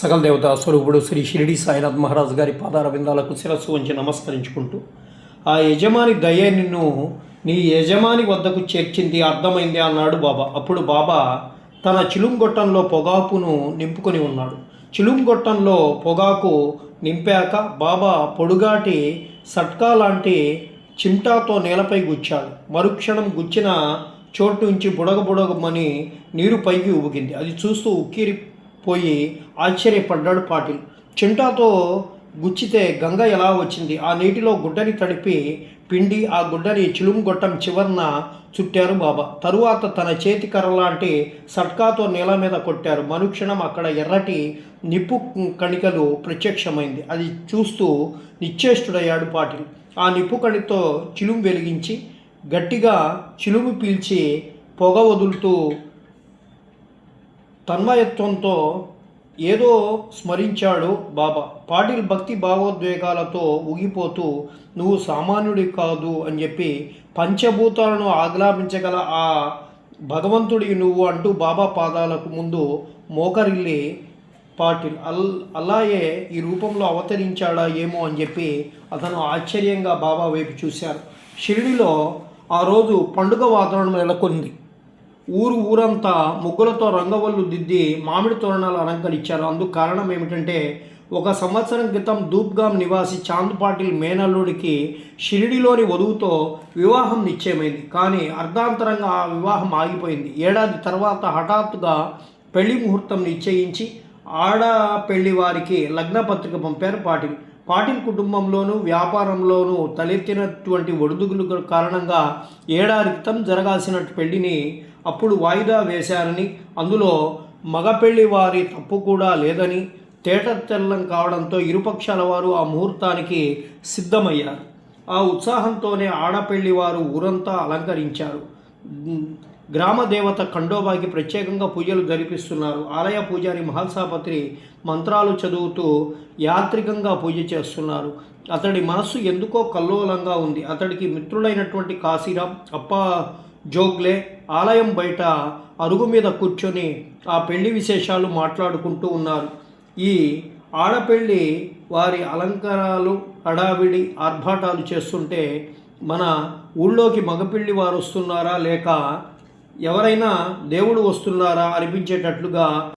సకల దేవతా స్వరూపుడు శ్రీ షిరిడి సాయినాథ్ మహారాజ్ గారి పాదార విందాలకు శిరస్సు వంచి నమస్కరించుకుంటూ, ఆ యజమాని దయ నిన్ను నీ యజమాని వద్దకు చేర్చింది, అర్థమైంది అన్నాడు బాబా. అప్పుడు బాబా తన చిలుంగొట్టంలో పొగాకును నింపుకొని ఉన్నాడు. చిలుంగొట్టంలో పొగాకు నింపాక బాబా పొడుగాటి సట్కా లాంటి చిమ్టాతో నేలపై గుచ్చాడు. మరుక్షణం గుచ్చిన చోటు నుంచి బుడగబుడగమని నీరు పైకి ఉబికింది. అది చూస్తూ ఉక్కిరిపోయి ఆశ్చర్యపడ్డాడు పాటిల్. చిమ్టాతో గుచ్చితే గంగ ఎలా వచ్చింది? ఆ నీటిలో గుడ్డని తడిపి పిండి ఆ గుడ్డని చిలుంగొట్టం చివరన చుట్టారు బాబా. తరువాత తన చేతి కర్ర లాంటి సట్కాతో నేల మీద కొట్టారు. మరుక్షణం అక్కడ ఎర్రటి నిప్పు కణికలు ప్రత్యక్షమైంది. అది చూస్తూ నిశ్చేష్టుడయ్యాడు పాటిల్. ఆ నిప్పు కణితో చిలుము వెలిగించి గట్టిగా చిలుము పీల్చి పొగ వదులుతూ తన్మయత్వంతో ఏదో స్మరించాడు బాబా. పాటిల్ భక్తి భావోద్వేగాలతో ఊగిపోతూ, నువ్వు సామాన్యుడి కాదు అని చెప్పి పంచభూతాలను ఆగ్లాపించగల ఆ భగవంతుడి నువ్వు అంటూ బాబా పాదాలకు ముందు మోకరిల్లి పాటిల్ అల్లాయే ఈ రూపంలో అవతరించాడా ఏమో అని చెప్పి అతను ఆశ్చర్యంగా బాబా వైపు చూశారు. షిరిడిలో ఆ రోజు పండుగ వాతావరణం నెలకొంది. ఊరంతా ముగ్గులతో రంగవల్లు దిద్ది మామిడి తోరణాలు అలంకరించారు. అందుకు కారణం ఏమిటంటే, 1 సంవత్సరం క్రితం ధూప్గామ్ నివాసి చాంద్ పాటిల్ మేనల్లుడికి షిరిడిలోని వధువుతో వివాహం నిశ్చయమైంది. కానీ అర్ధాంతరంగా ఆ వివాహం ఆగిపోయింది. ఏడాది తర్వాత హఠాత్తుగా పెళ్లి ముహూర్తం నిశ్చయించి ఆడపెళ్లి వారికి లగ్న పత్రిక పంపారు పాటిల్. పాటిల్ కుటుంబంలోనూ వ్యాపారంలోనూ తలెత్తినటువంటి ఒడిదుడుకుల కారణంగా ఏడాది క్రితం జరగాల్సిన పెళ్లిని అప్పుడు వాయిదా వేశారని, అందులో మగ పెళ్లి వారి తప్పు కూడా లేదని తేటతెల్లం కావడంతో ఇరుపక్షాల వారు ఆ ముహూర్తానికి సిద్ధమయ్యారు. ఆ ఉత్సాహంతోనే ఆడపెళ్లి వారు ఊరంతా అలంకరించారు. గ్రామ దేవత ఖండోబాకి ప్రత్యేకంగా పూజలు జరిపిస్తున్నారు. ఆలయ పూజారి మహల్సాపత్రి మంత్రాలు చదువుతూ యాత్రికంగా పూజ చేస్తున్నారు. అతడి మనస్సు ఎందుకో కల్లోలంగా ఉంది. అతడికి మిత్రులైనటువంటి కాశీరాం, అప్పా జోగ్లే ఆలయం బయట అరుగు మీద కూర్చొని ఆ పెళ్లి విశేషాలు మాట్లాడుకుంటూ ఉన్నారు. ఈ ఆడపెళ్లి వారి అలంకారాలు, హడావిడి, ఆర్భాటాలు చేస్తుంటే మన ఊళ్ళోకి మగపెళ్లి వారు వస్తున్నారా లేక ఎవరైనా దేవుడు వస్తున్నారా అనిపించేటట్లుగా